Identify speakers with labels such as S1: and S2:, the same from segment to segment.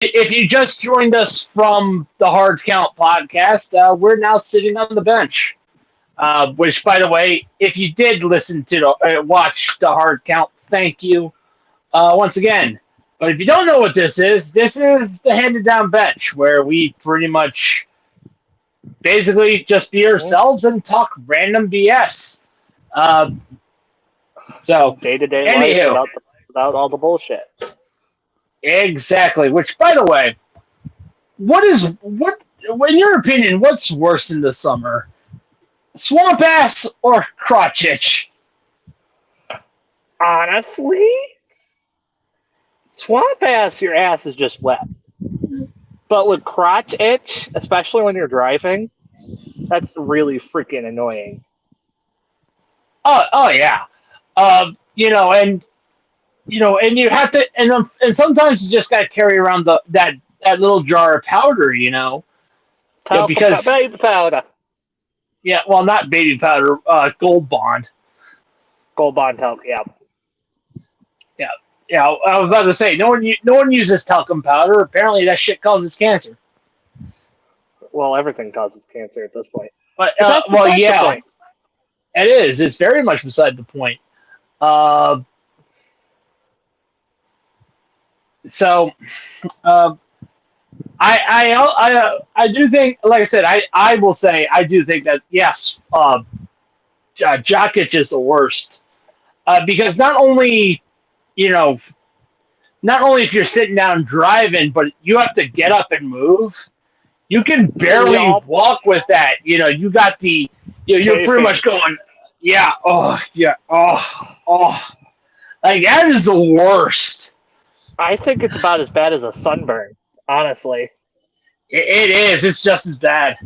S1: if you just joined us from the Hard Count podcast, we're now sitting on the bench. Which, by the way, if you did listen to watch the Hard Count, thank you once again. But if you don't know what this is the handed down bench where we pretty much basically just be ourselves and talk random BS. So
S2: Day-to-day
S1: anywho,
S2: life without all the bullshit.
S1: Exactly. Which, by the way, what in your opinion, what's worse in the summer? Swamp ass or crotch itch?
S2: Honestly, swamp ass, your ass is just wet. But with crotch itch, especially when you're driving, that's really freaking annoying.
S1: Oh yeah. And you have to, and sometimes you just got to carry around that little jar of powder, because
S2: baby powder.
S1: Yeah, well, not baby powder, Gold Bond.
S2: Gold Bond talc, yeah.
S1: Yeah. I was about to say no one uses talcum powder. Apparently, that shit causes cancer.
S2: Well, everything causes cancer at this point.
S1: But
S2: yeah,
S1: it is. It's very much beside the point. I do think, like I said, I will say I do think that yes, jock itch is the worst because not only if you're sitting down driving, but you have to get up and move. You can barely walk with that. You got you're pretty much going, yeah, oh, like that is the worst.
S2: I think it's about as bad as a sunburn. Honestly,
S1: it is. It's just as bad.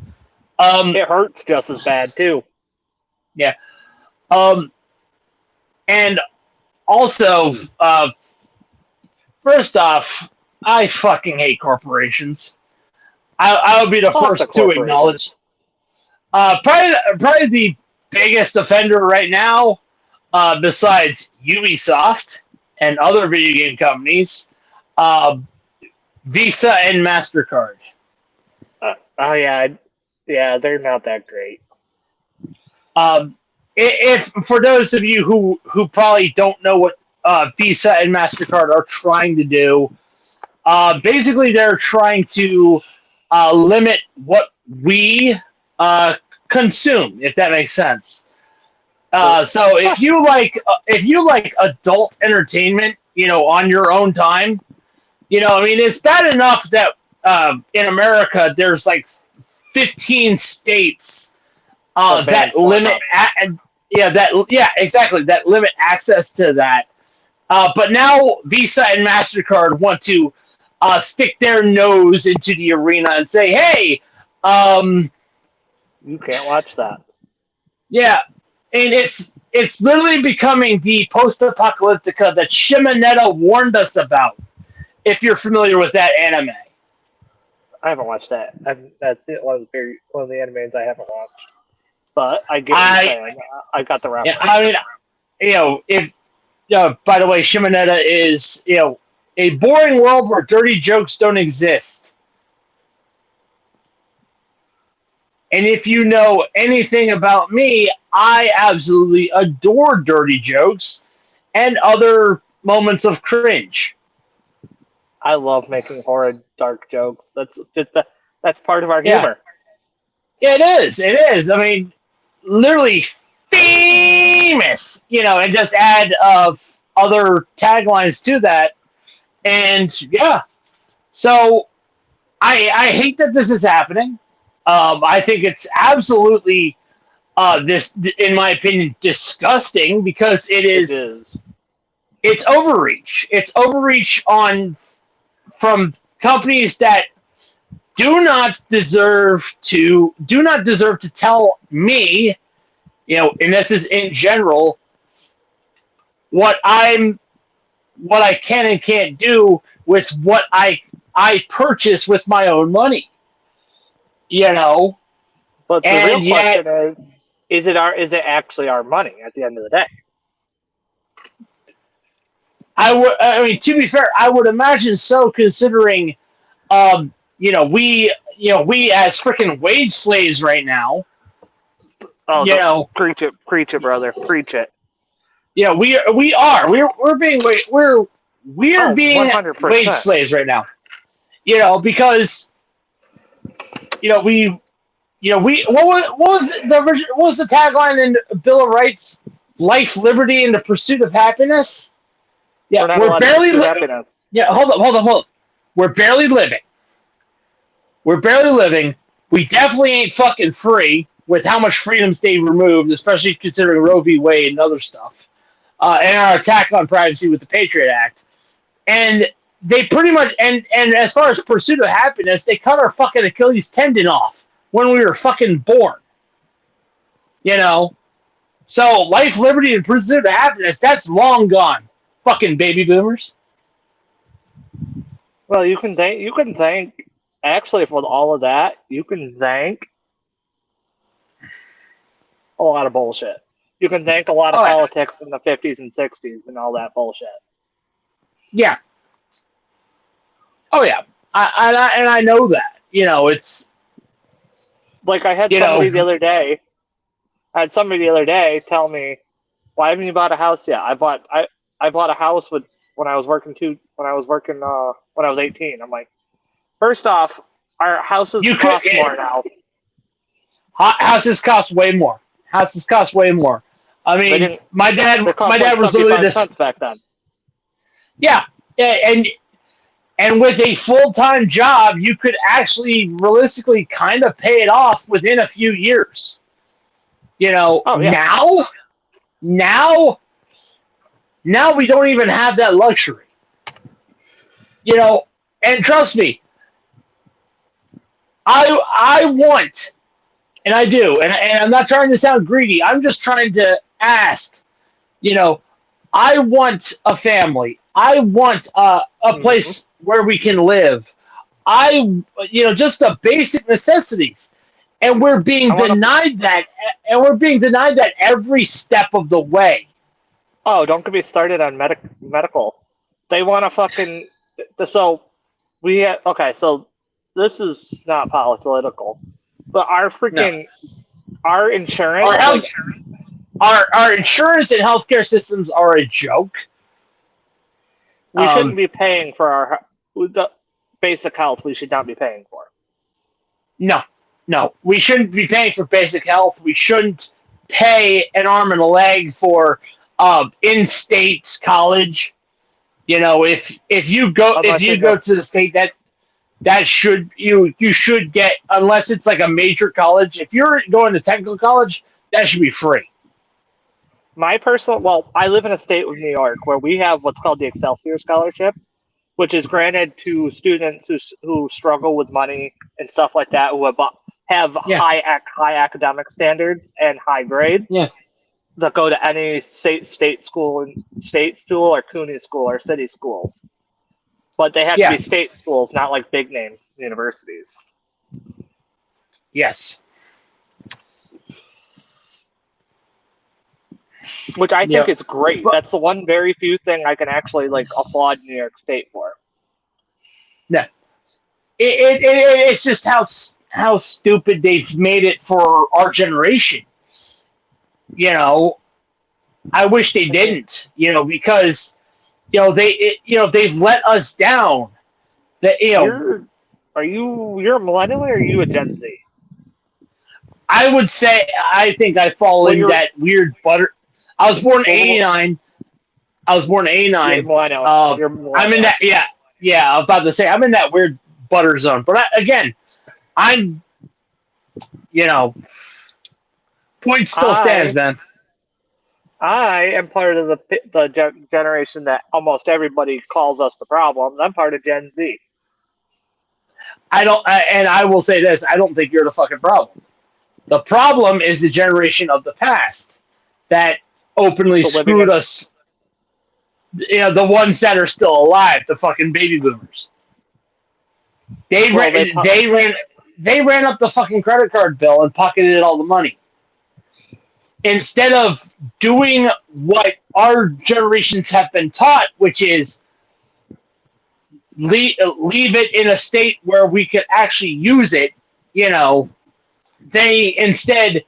S2: It hurts just as bad too.
S1: Yeah. And also, first off, I fucking hate corporations. I would be the first to acknowledge. Probably the biggest offender right now, besides Ubisoft and other video game companies, Visa and MasterCard.
S2: Yeah, they're not that great.
S1: If for those of you who probably don't know what Visa and MasterCard are trying to do, basically they're trying to limit what we consume, if that makes sense. So if you like adult entertainment, on your own time, it's bad enough that in America there's like 15 states that limit that limit access to that. But now Visa and MasterCard want to stick their nose into the arena and say, hey,
S2: you can't watch that.
S1: Yeah, and it's literally becoming the post-apocalyptica that Shimonetta warned us about, if you're familiar with that anime.
S2: I haven't watched that. That's it. One of the animes I haven't watched. But I get what you're saying. I got the reference.
S1: Yeah, I mean, if by the way, Shimonetta is a boring world where dirty jokes don't exist. And if you know anything about me, I absolutely adore dirty jokes and other moments of cringe.
S2: I love making horrid, dark jokes. That's part of our humor.
S1: Yeah, it is. It is. I mean, literally famous, and just add other taglines to that. And yeah, so I hate that this is happening. I think it's absolutely this, in my opinion, disgusting because it is. It's overreach. It's overreach from companies that do not deserve to tell me, and this is in general, what I can and can't do with what I purchase with my own money.
S2: But the real question is it actually our money at the end of the day?
S1: To be fair, I would imagine so, considering We as freaking wage slaves right now,
S2: Oh,
S1: you know,
S2: preach it, brother, preach it.
S1: we're being we're
S2: Oh,
S1: being wage
S2: 100%.
S1: slaves right now. Because we what was the tagline in Bill of Rights? Life, liberty, and the pursuit of happiness. Yeah,
S2: We're not
S1: we're
S2: allowed to
S1: barely.
S2: pursue happiness.
S1: Yeah, hold up. We're barely living. We're barely living. We definitely ain't fucking free with how much freedoms they removed, especially considering Roe v. Wade and other stuff, and our attack on privacy with the Patriot Act. And they pretty much and as far as pursuit of happiness, they cut our fucking Achilles tendon off when we were fucking born. So life, liberty, and pursuit of happiness, that's long gone. Fucking baby boomers.
S2: Well, you can thank. Actually, for all of that, you can thank a lot of bullshit. You can thank a lot of
S1: Oh, yeah.
S2: politics in the 50s and 60s and all that bullshit.
S1: Yeah. Oh, yeah. I know that. It's...
S2: Like, I had somebody the other day tell me, "Why haven't you bought a house yet?" I bought a house when I was working when I was 18. I'm like, first off, our houses cost more now.
S1: Houses cost way more. I mean, my dad was literally this
S2: back then.
S1: Yeah, and with a full-time job, you could actually realistically kind of pay it off within a few years.
S2: Oh, yeah.
S1: Now we don't even have that luxury. And trust me, I want, and I do, and I'm not trying to sound greedy. I'm just trying to ask. I want a family. I want a place where we can live. Just the basic necessities, and we're being denied that. And we're being denied that every step of the way.
S2: Oh, don't get me started on medical. They want to fucking so this is not political, but our freaking our insurance,
S1: our insurance and healthcare systems are a joke.
S2: We shouldn't be paying for the basic health. We should not be paying for.
S1: No, we shouldn't be paying for basic health. We shouldn't pay an arm and a leg for in-state college. If you go to the state that you should get, unless it's like a major college. If you're going to technical college, that should be free.
S2: I live in a state of New York where we have what's called the Excelsior Scholarship, which is granted to students who struggle with money and stuff like that, who have high academic standards and high grades.
S1: Yeah.
S2: That go to any state school or CUNY school or city schools. But they have to be state schools, not like big name universities.
S1: Yes.
S2: Which I think is great. That's the one very few thing I can actually applaud New York State for.
S1: No. It's just how stupid they've made it for our generation. I wish they didn't. Because they've let us down.
S2: You're a millennial or are you a Gen Z?
S1: I would say I think I fall in that weird butter. I was born in '89.
S2: You're millennial. You're millennial.
S1: I'm in that. Yeah. I was about to say I'm in that weird butter zone. But I'm. Point still stands, man.
S2: I am part of the generation that almost everybody calls us the problems. I'm part of Gen Z.
S1: And I will say this: I don't think you're the fucking problem. The problem is the generation of the past that openly screwed us. The ones that are still alive, the fucking baby boomers. They ran up the fucking credit card bill and pocketed all the money. Instead of doing what our generations have been taught, which is leave it in a state where we could actually use it, they instead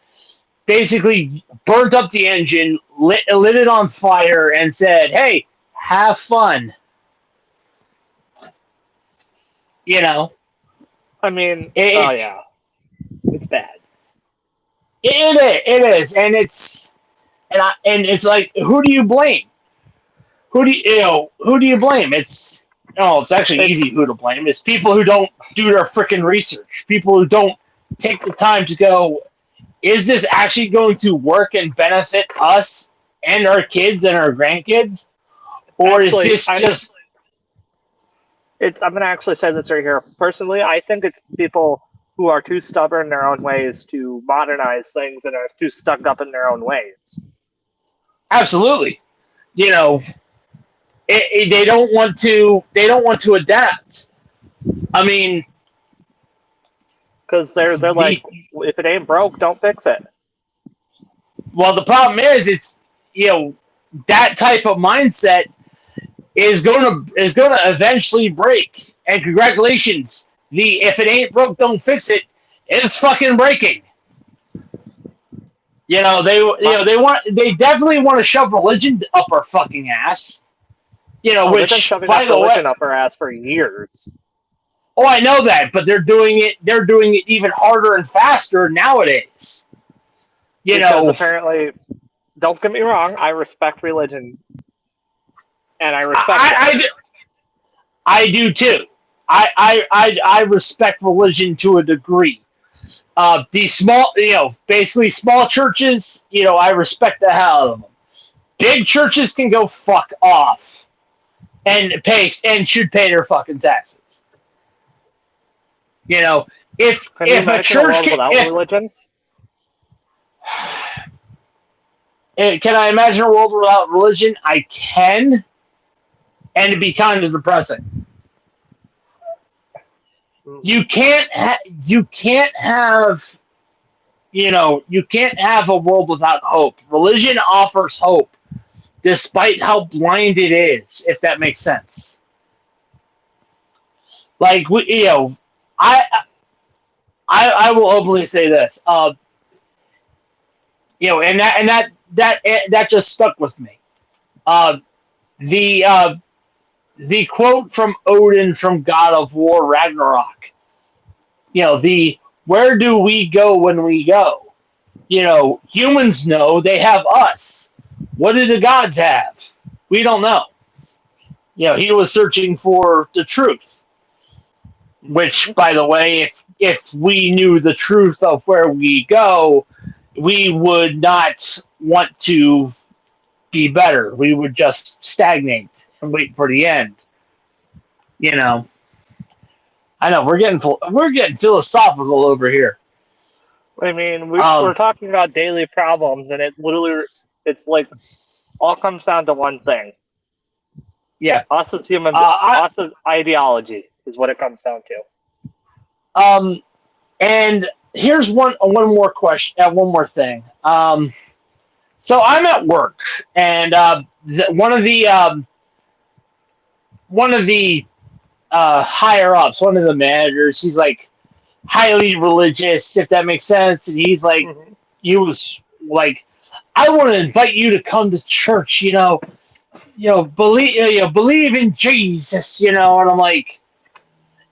S1: basically burnt up the engine, lit it on fire, and said, "Hey, have fun."
S2: I mean,
S1: it's
S2: it's bad.
S1: it is, and it's like, who do you blame? Who do you blame? It's actually easy who to blame. It's people who don't do their freaking research. People who don't take the time to go, is this actually going to work and benefit us and our kids and our grandkids? Or
S2: Actually,
S1: is this just...
S2: I'm going to actually say this right here. Personally, I think it's people who are too stubborn in their own ways to modernize things and are too stuck up in their own ways.
S1: Absolutely. They don't want to adapt. I mean,
S2: because they're like, if it ain't broke, don't fix it.
S1: Well, the problem is, it's that type of mindset is going to eventually break. And congratulations, the "if it ain't broke, don't fix it" is fucking breaking. They definitely want to shove religion up our fucking ass.
S2: They've been shoving religion up our ass for years.
S1: Oh, I know that, but they're doing it even harder and faster nowadays.
S2: Because apparently, don't get me wrong, I respect religion. And I respect
S1: I do too. I respect religion to a degree. These small, basically small churches, I respect the hell out of them. Big churches can go fuck off and should pay their fucking taxes. If a church
S2: religion?
S1: Can I imagine a world without religion? I can. And it'd be kind of depressing. You can't have a world without hope. Religion offers hope, despite how blind it is, if that makes sense. Like, I will openly say this, and that just stuck with me. The quote from Odin from God of War Ragnarok, where do we go when we go? Humans know, they have us. What do the gods have? We don't know. He was searching for the truth, which, by the way, if we knew the truth of where we go, we would not want to be better. We would just stagnate and wait for the end. I know we're getting philosophical over here.
S2: I mean, we're talking about daily problems, and it's like all comes down to one thing.
S1: Yeah,
S2: us as humans, us as ideology is what it comes down
S1: to. And here's one more question. One more thing. So I'm at work, and one of the higher ups, one of the managers, he's like highly religious, if that makes sense, and he's like, he was like, I want to invite you to come to church, believe in Jesus, and I'm like,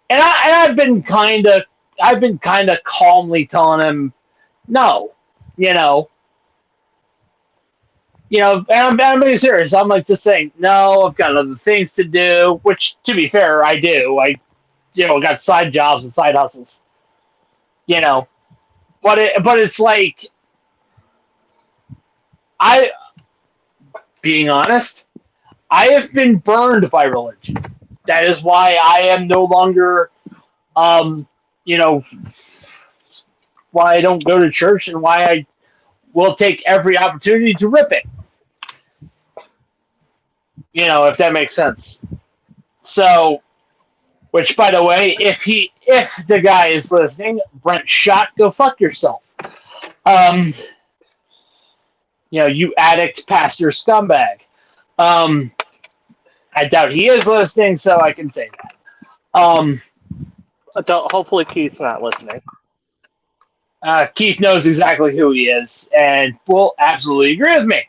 S1: and I've been kind of calmly telling him, no, and I'm being serious. I'm like just saying, no, I've got other things to do, which, to be fair, I do. I, got side jobs and side hustles, but it's like, being honest, I have been burned by religion. That is why I am no longer, why I don't go to church and why I will take every opportunity to rip it. If that makes sense. So, which, by the way, if the guy is listening, Brent Schott, go fuck yourself. You addict, pastor, scumbag. I doubt he is listening, so I can say that.
S2: Hopefully Keith's not listening.
S1: Keith knows exactly who he is and will absolutely agree with me.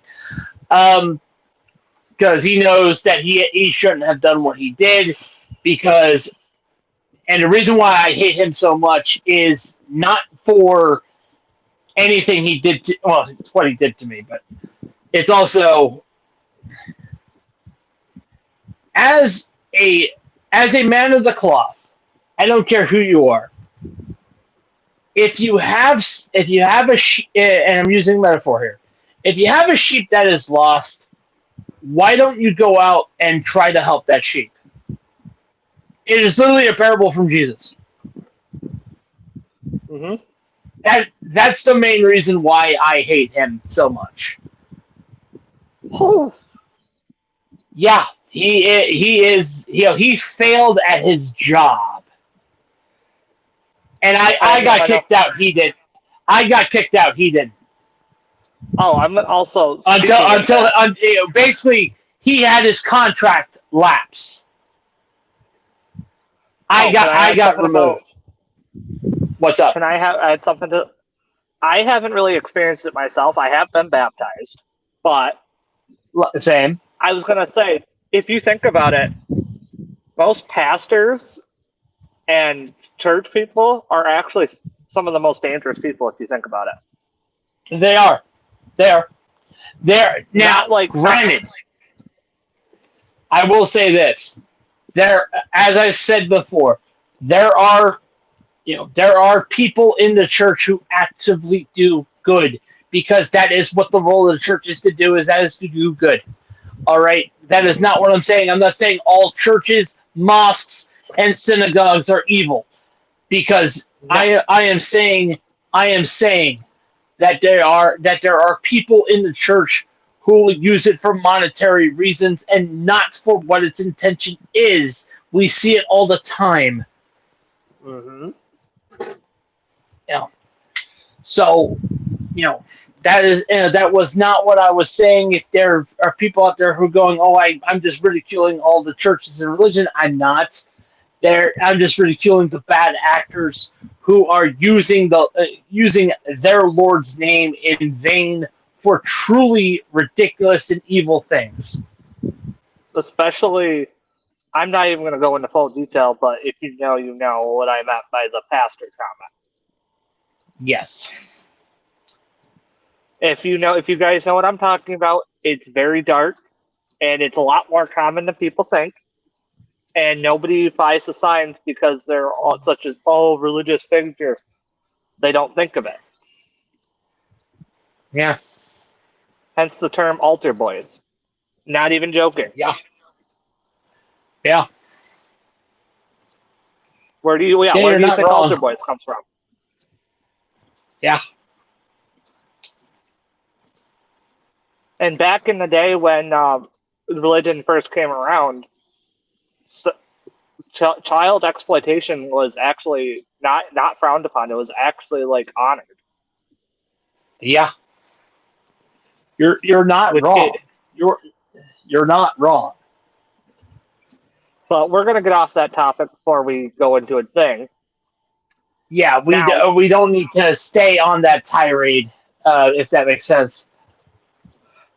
S1: Because he knows that he shouldn't have done what he did. And the reason why I hate him so much is not for anything he did to, well, it's what he did to me, but it's also as a man of the cloth. I don't care who you are. If you have a sheep, and I'm using metaphor here, if you have a sheep that is lost, why don't you go out and try to help that sheep? It is literally a parable from Jesus.
S2: Mm-hmm.
S1: That's the main reason why I hate him so much.
S2: Oh.
S1: Yeah, he failed at his job. And I got kicked out. He did. I got kicked out. He did.
S2: Oh, I'm also
S1: basically he had his contract lapse. I got removed. What's up?
S2: Can I add something to? I haven't really experienced it myself. I have been baptized, but
S1: same.
S2: I was gonna say, if you think about it, most pastors and church people are actually some of the most dangerous people if you think about it.
S1: They are. They're now.
S2: Like
S1: granted, I will say this: as I said before, there are people in the church who actively do good because that is what the role of the church is to do. Is to do good. All right, that is not what I'm saying. I'm not saying all churches, mosques, and synagogues are evil, because I am saying that there are people in the church who will use it for monetary reasons and not for what its intention is. We see it all the time.
S2: Mm-hmm.
S1: So, that was not what I was saying. If there are people out there who are going, "Oh, I'm just ridiculing all the churches and religion," I'm not. I'm just ridiculing the bad actors who are using their Lord's name in vain for truly ridiculous and evil things.
S2: Especially, I'm not even going to go into full detail, but if you know what I meant by the pastor comment.
S1: Yes.
S2: If you guys know what I'm talking about, it's very dark, and it's a lot more common than people think. And nobody buys the signs because they're all such as religious figure. They don't think of it.
S1: Yeah.
S2: Hence the term altar boys. Not even joking.
S1: Yeah. Yeah.
S2: Where do you think altar boys comes from?
S1: Yeah.
S2: And back in the day when religion first came around, child exploitation was actually not frowned upon. It was actually like honored.
S1: Yeah. You're not wrong. You're not wrong.
S2: But we're gonna get off that topic before we go into a thing.
S1: Yeah, we don't need to stay on that tirade, if that makes sense.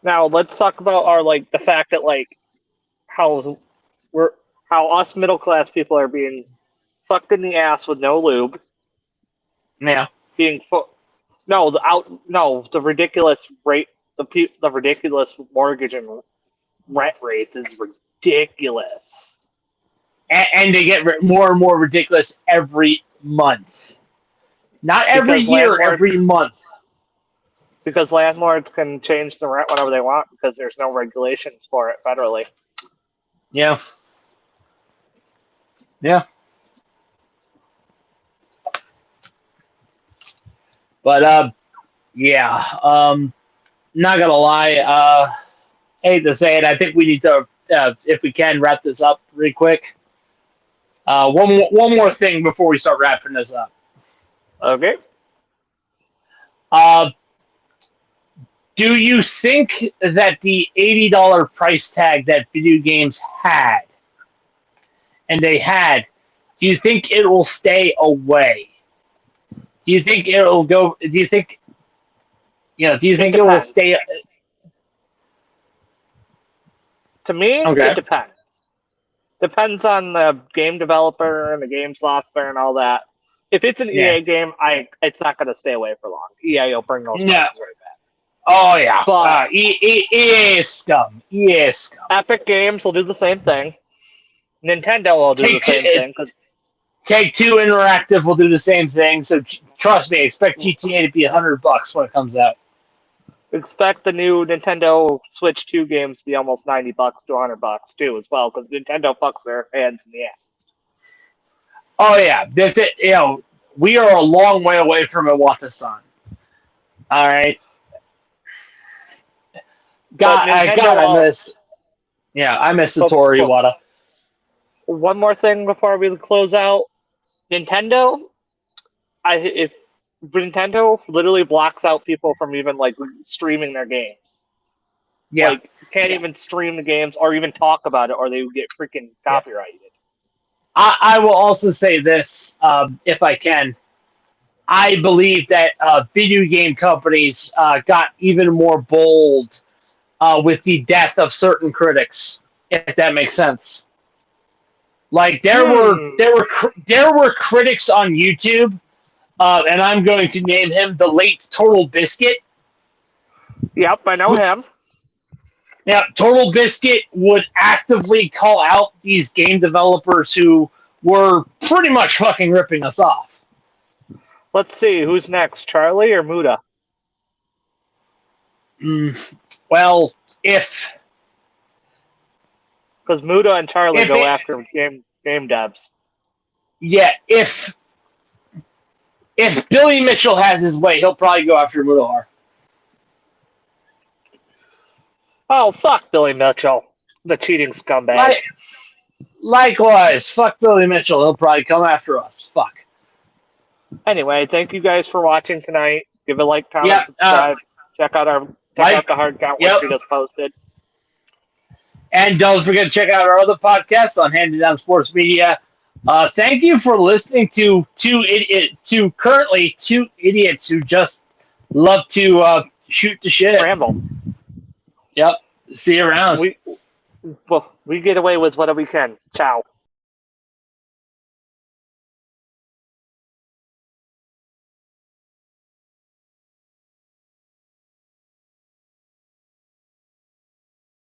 S2: Now let's talk about the fact that how us middle class people are being fucked in the ass with no lube.
S1: Yeah.
S2: The ridiculous rate, the ridiculous mortgage and rent rate is ridiculous.
S1: And they get more and more ridiculous every month. Not every year, every month.
S2: Because landlords can change the rent whenever they want because there's no regulations for it federally.
S1: Yeah. Yeah. But, yeah. Not gonna lie. Hate to say it, I think we need to, if we can, wrap this up really quick. One more thing before we start wrapping this up.
S2: Okay.
S1: Do you think that the $80 price tag that video games had, and they had Do you think it will stay away? Do you think it'll go? Do you think? Do you think it will stay?
S2: To me,
S1: Okay.
S2: it depends. Depends on the game developer and the game software and all that. If it's an EA game, it's not going to stay away for long. EA will bring those prices right back.
S1: Oh yeah,
S2: but
S1: EA is scum. EA is scum.
S2: Epic Games will do the same thing. Nintendo will do the same thing.
S1: Take-Two Interactive will do the same thing. So trust me, expect GTA to be $100 when it comes out.
S2: Expect the new Nintendo Switch 2 games to be almost $90 to $100 too, as well, because Nintendo fucks their hands in the ass.
S1: Oh yeah, that's it. We are a long way away from Iwata-san. All right. I miss. Yeah, I miss Satoru Iwata.
S2: One more thing before we close out. Nintendo, if Nintendo literally blocks out people from even streaming their games.
S1: Yeah.
S2: Can't even stream the games or even talk about it, or they would get freaking copyrighted.
S1: I will also say this, if I can. I believe that video game companies got even more bold with the death of certain critics, if that makes sense. There were critics on YouTube, and I'm going to name him the late Total Biscuit.
S2: Yep, I know him.
S1: Yeah, Total Biscuit would actively call out these game developers who were pretty much fucking ripping us off.
S2: Let's see, who's next, Charlie or Muda?
S1: Well, if...
S2: Because Muda and Charlie go after game devs.
S1: Yeah, if Billy Mitchell has his way, he'll probably go after Mudahar.
S2: Oh, fuck Billy Mitchell, the cheating scumbag.
S1: Likewise, fuck Billy Mitchell. He'll probably come after us. Fuck.
S2: Anyway, thank you guys for watching tonight. Give a like, comment, subscribe. Check out the hard count which we just posted.
S1: And don't forget to check out our other podcast on Handed Down Sports Media. Thank you for listening to currently two idiots who just love to shoot the shit.
S2: Ramble.
S1: Yep. See you around.
S2: We get away with whatever we can. Ciao.